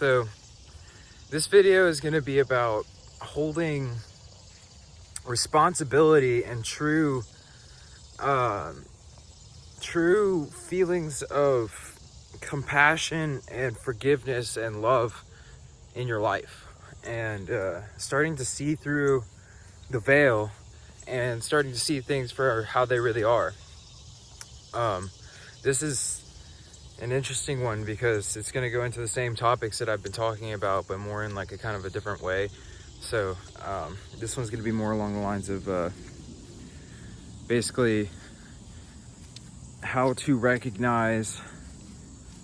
So this video is going to be about holding responsibility and true feelings of compassion and forgiveness and love in your life, and starting to see through the veil and starting to see things for how they really are. This is an interesting one because it's going to go into the same topics that I've been talking about, but more in like a kind of a different way. So this one's going to be more along the lines of basically how to recognize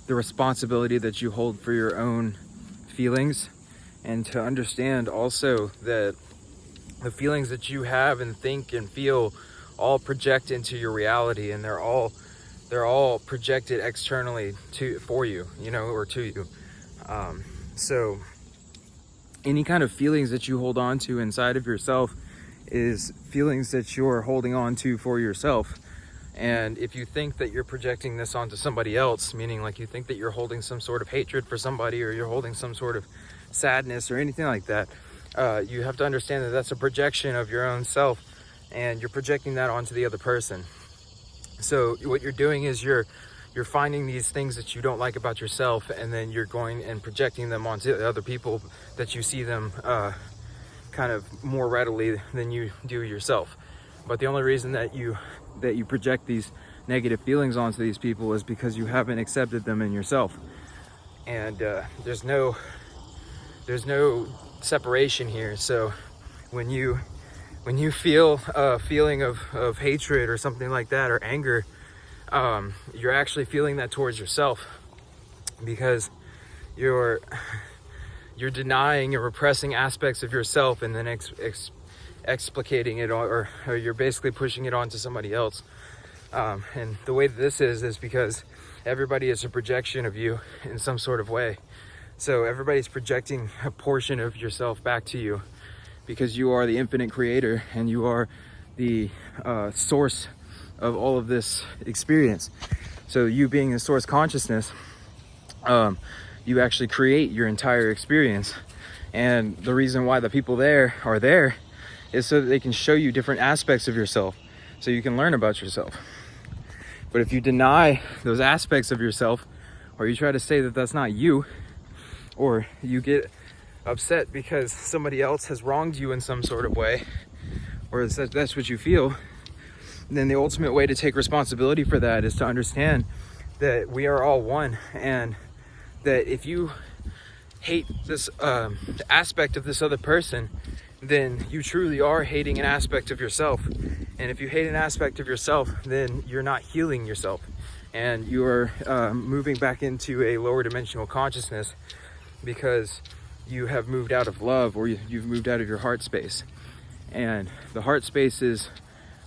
the responsibility that you hold for your own feelings, and to understand also that the feelings that you have and think and feel all project into your reality, and they're all projected externally for you, or to you. So any kind of feelings that you hold on to inside of yourself is feelings that you're holding on to for yourself. And if you think that you're projecting this onto somebody else, meaning like you think that you're holding some sort of hatred for somebody, or you're holding some sort of sadness or anything like that, you have to understand that that's a projection of your own self, and you're projecting that onto the other person. So what you're doing is you're finding these things that you don't like about yourself, and then you're going and projecting them onto other people that you see them kind of more readily than you do yourself. But the only reason that you project these negative feelings onto these people is because you haven't accepted them in yourself. And there's no separation here. So when you feel a feeling of hatred or something like that, or anger, you're actually feeling that towards yourself, because you're denying and repressing aspects of yourself, and then explicating it, or you're basically pushing it onto somebody else. And the way that this is because everybody is a projection of you in some sort of way. So everybody's projecting a portion of yourself back to you, because you are the infinite creator, and you are the source of all of this experience. So you being the source consciousness, you actually create your entire experience. And the reason why the people there are there is so that they can show you different aspects of yourself, so you can learn about yourself. But if you deny those aspects of yourself, or you try to say that that's not you, or you get upset because somebody else has wronged you in some sort of way, or that's what you feel, then the ultimate way to take responsibility for that is to understand that we are all one, and that if you hate this aspect of this other person, then you truly are hating an aspect of yourself. And if you hate an aspect of yourself, then you're not healing yourself, and you are moving back into a lower dimensional consciousness, because you have moved out of love, or you've moved out of your heart space. And the heart space is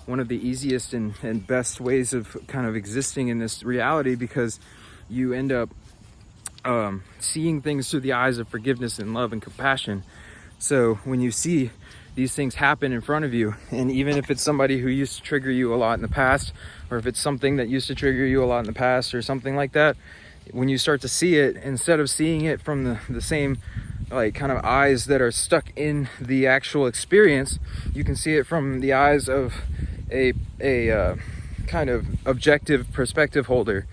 one of the easiest and best ways of kind of existing in this reality, because you end up seeing things through the eyes of forgiveness and love and compassion. So when you see these things happen in front of you, and even if it's somebody who used to trigger you a lot in the past, or if it's something that used to trigger you a lot in the past, or something like that, when you start to see it, instead of seeing it from the same like kind of eyes that are stuck in the actual experience, you can see it from the eyes of a kind of objective perspective holder.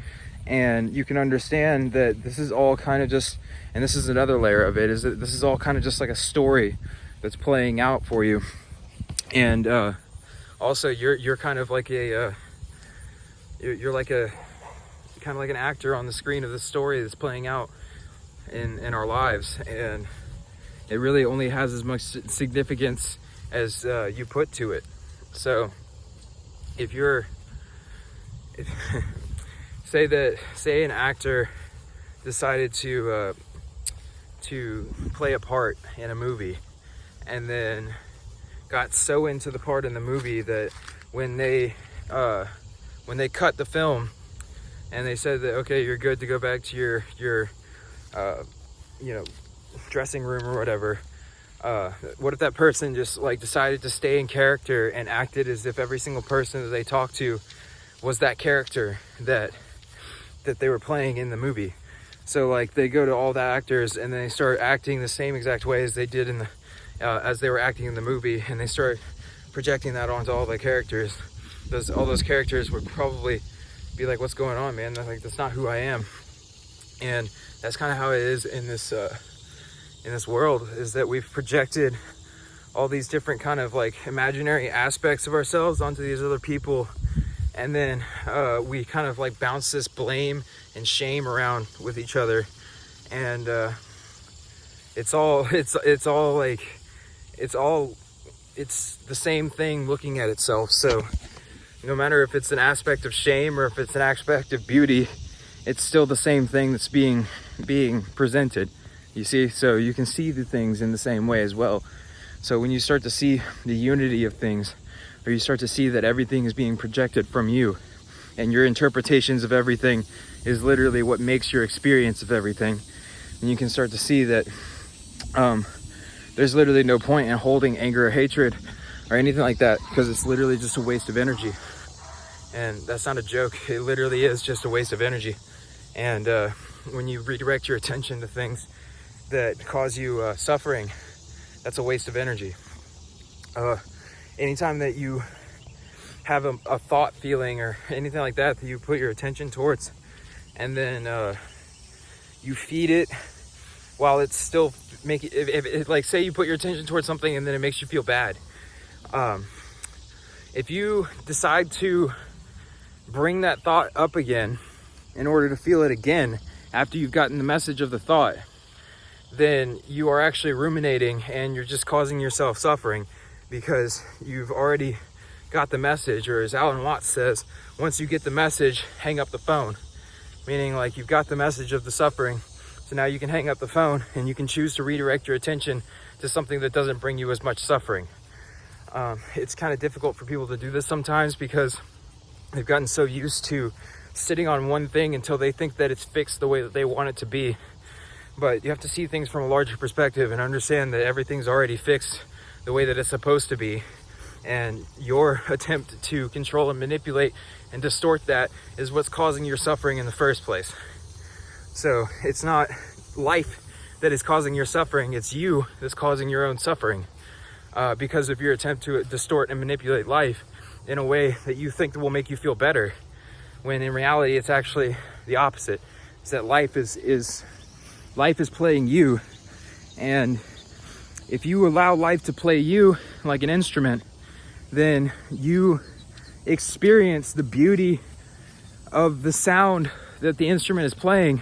And you can understand that this is all kind of just, and this is another layer of it, is that this is all kind of just like a story that's playing out for you. And also you're kind of like you're like a kind of like an actor on the screen of the story that's playing out in our lives, and it really only has as much significance as you put to it. So if say an actor decided to play a part in a movie, and then got so into the part in the movie that when they cut the film and they said that, okay, you're good to go back to your dressing room or whatever, what if that person just like decided to stay in character and acted as if every single person that they talked to was that character that they were playing in the movie? So like they go to all the actors and they start acting the same exact way as they did in the as they were acting in the movie, and they start projecting that onto all the characters. All those characters would probably be like, what's going on, man? Like, that's not who I am. And that's kind of how it is in this world, is that we've projected all these different kind of like imaginary aspects of ourselves onto these other people, and then we kind of like bounce this blame and shame around with each other, and it's the same thing looking at itself. So no matter if it's an aspect of shame or if it's an aspect of beauty, it's still the same thing that's being presented, you see. So you can see the things in the same way as well. So when you start to see the unity of things, or you start to see that everything is being projected from you, and your interpretations of everything is literally what makes your experience of everything, and you can start to see that there's literally no point in holding anger or hatred or anything like that, because it's literally just a waste of energy. And that's not a joke. It literally is just a waste of energy. And when you redirect your attention to things that cause you suffering, that's a waste of energy. Anytime that you have a thought, feeling, or anything like that you put your attention towards, and then you feed it while it's still making, if like say you put your attention towards something and then it makes you feel bad. If you decide to bring that thought up again in order to feel it again after you've gotten the message of the thought, then you are actually ruminating, and you're just causing yourself suffering, because you've already got the message. Or as Alan Watts says, once you get the message, hang up the phone. Meaning like you've got the message of the suffering, so now you can hang up the phone and you can choose to redirect your attention to something that doesn't bring you as much suffering. It's kind of difficult for people to do this sometimes, because they've gotten so used to sitting on one thing until they think that it's fixed the way that they want it to be. But you have to see things from a larger perspective and understand that everything's already fixed the way that it's supposed to be. And your attempt to control and manipulate and distort that is what's causing your suffering in the first place. So it's not life that is causing your suffering, it's you that's causing your own suffering, because of your attempt to distort and manipulate life in a way that you think that will make you feel better, when in reality it's actually the opposite. It's that life is playing you, and if you allow life to play you like an instrument, then you experience the beauty of the sound that the instrument is playing,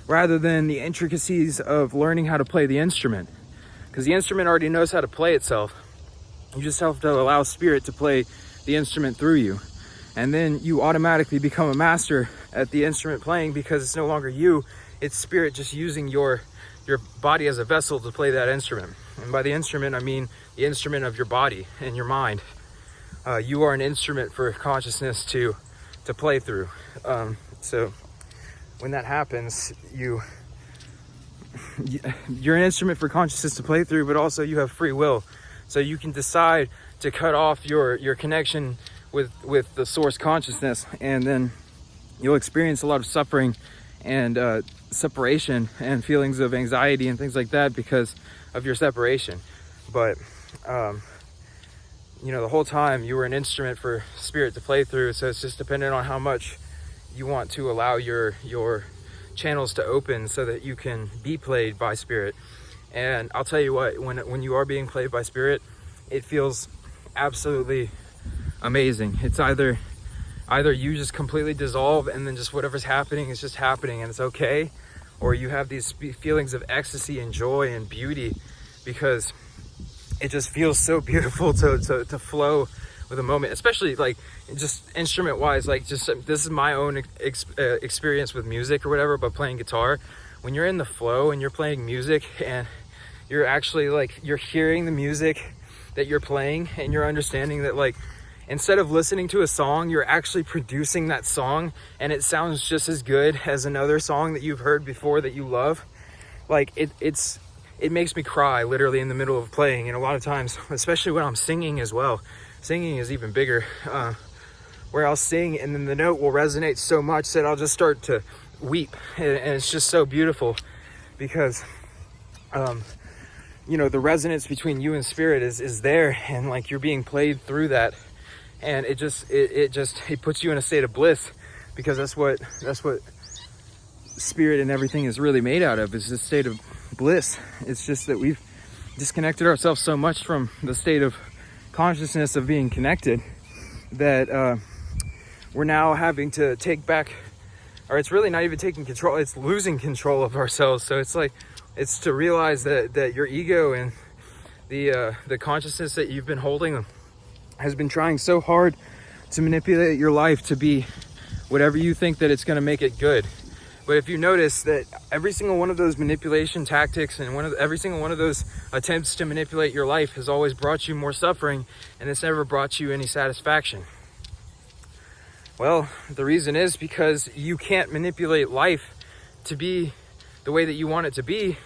rather than the intricacies of learning how to play the instrument, because the instrument already knows how to play itself. You just have to allow spirit to play the instrument through you, and then you automatically become a master at the instrument playing, because it's no longer you, it's spirit just using your body as a vessel to play that instrument. And by the instrument, I mean the instrument of your body and your mind. You are an instrument for consciousness to play through. So when that happens, you're an instrument for consciousness to play through, but also you have free will. So you can decide to cut off your connection with the source consciousness, and then you'll experience a lot of suffering and separation and feelings of anxiety and things like that because of your separation. But the whole time you were an instrument for spirit to play through. So it's just dependent on how much you want to allow your channels to open so that you can be played by spirit. And I'll tell you what, when you are being played by spirit, it feels absolutely amazing. It's either you just completely dissolve and then just whatever's happening is just happening and it's okay, or you have these feelings of ecstasy and joy and beauty, because it just feels so beautiful to flow with a moment, especially like just instrument wise. Like just this is my own experience with music or whatever, but playing guitar, when you're in the flow and you're playing music and you're actually like, you're hearing the music that you're playing and you're understanding that, like, instead of listening to a song, you're actually producing that song and it sounds just as good as another song that you've heard before that you love. Like it makes me cry literally in the middle of playing. And a lot of times, especially when I'm singing as well, singing is even bigger, where I'll sing and then the note will resonate so much that I'll just start to weep. And it's just so beautiful because you know, the resonance between you and spirit is there, and like you're being played through that, and it puts you in a state of bliss, because that's what spirit and everything is really made out of, is this state of bliss. It's just that we've disconnected ourselves so much from the state of consciousness of being connected that we're now having to take back, or it's really not even taking control, it's losing control of ourselves. So it's like, it's to realize that your ego and the consciousness that you've been holding has been trying so hard to manipulate your life to be whatever you think that it's going to make it good. But if you notice that every single one of those manipulation tactics and every single one of those attempts to manipulate your life has always brought you more suffering, and it's never brought you any satisfaction. Well, the reason is because you can't manipulate life to be the way that you want it to be,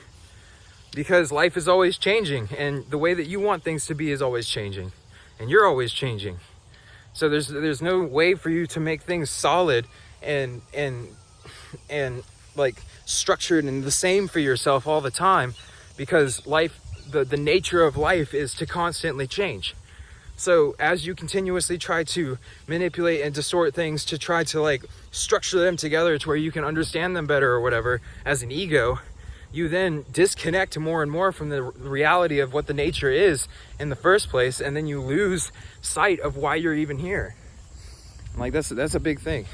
because life is always changing, and the way that you want things to be is always changing, and you're always changing. So there's no way for you to make things solid and like structured and the same for yourself all the time, because life, the nature of life is to constantly change. So as you continuously try to manipulate and distort things to try to like structure them together to where you can understand them better or whatever as an ego, you then disconnect more and more from the reality of what the nature is in the first place, and then you lose sight of why you're even here. Like that's a big thing.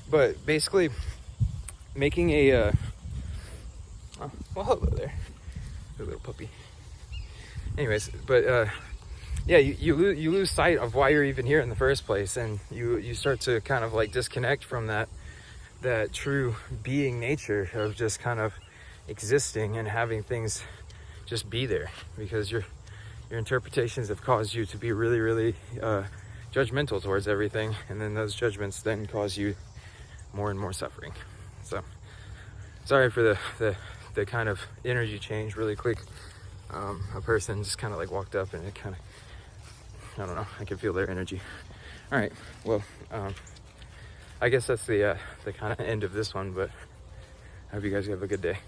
But basically, making a well, hello there, a little puppy. Anyways, but yeah, you lose sight of why you're even here in the first place, and you start to kind of like disconnect from that true being nature of just kind of existing and having things just be there, because your interpretations have caused you to be really, really judgmental towards everything, and then those judgments then cause you more and more suffering. So sorry for the kind of energy change really quick. A person just kind of like walked up, and it kind of, I don't know, I can feel their energy. All right, well, I guess that's the kind of end of this one, but I hope you guys have a good day.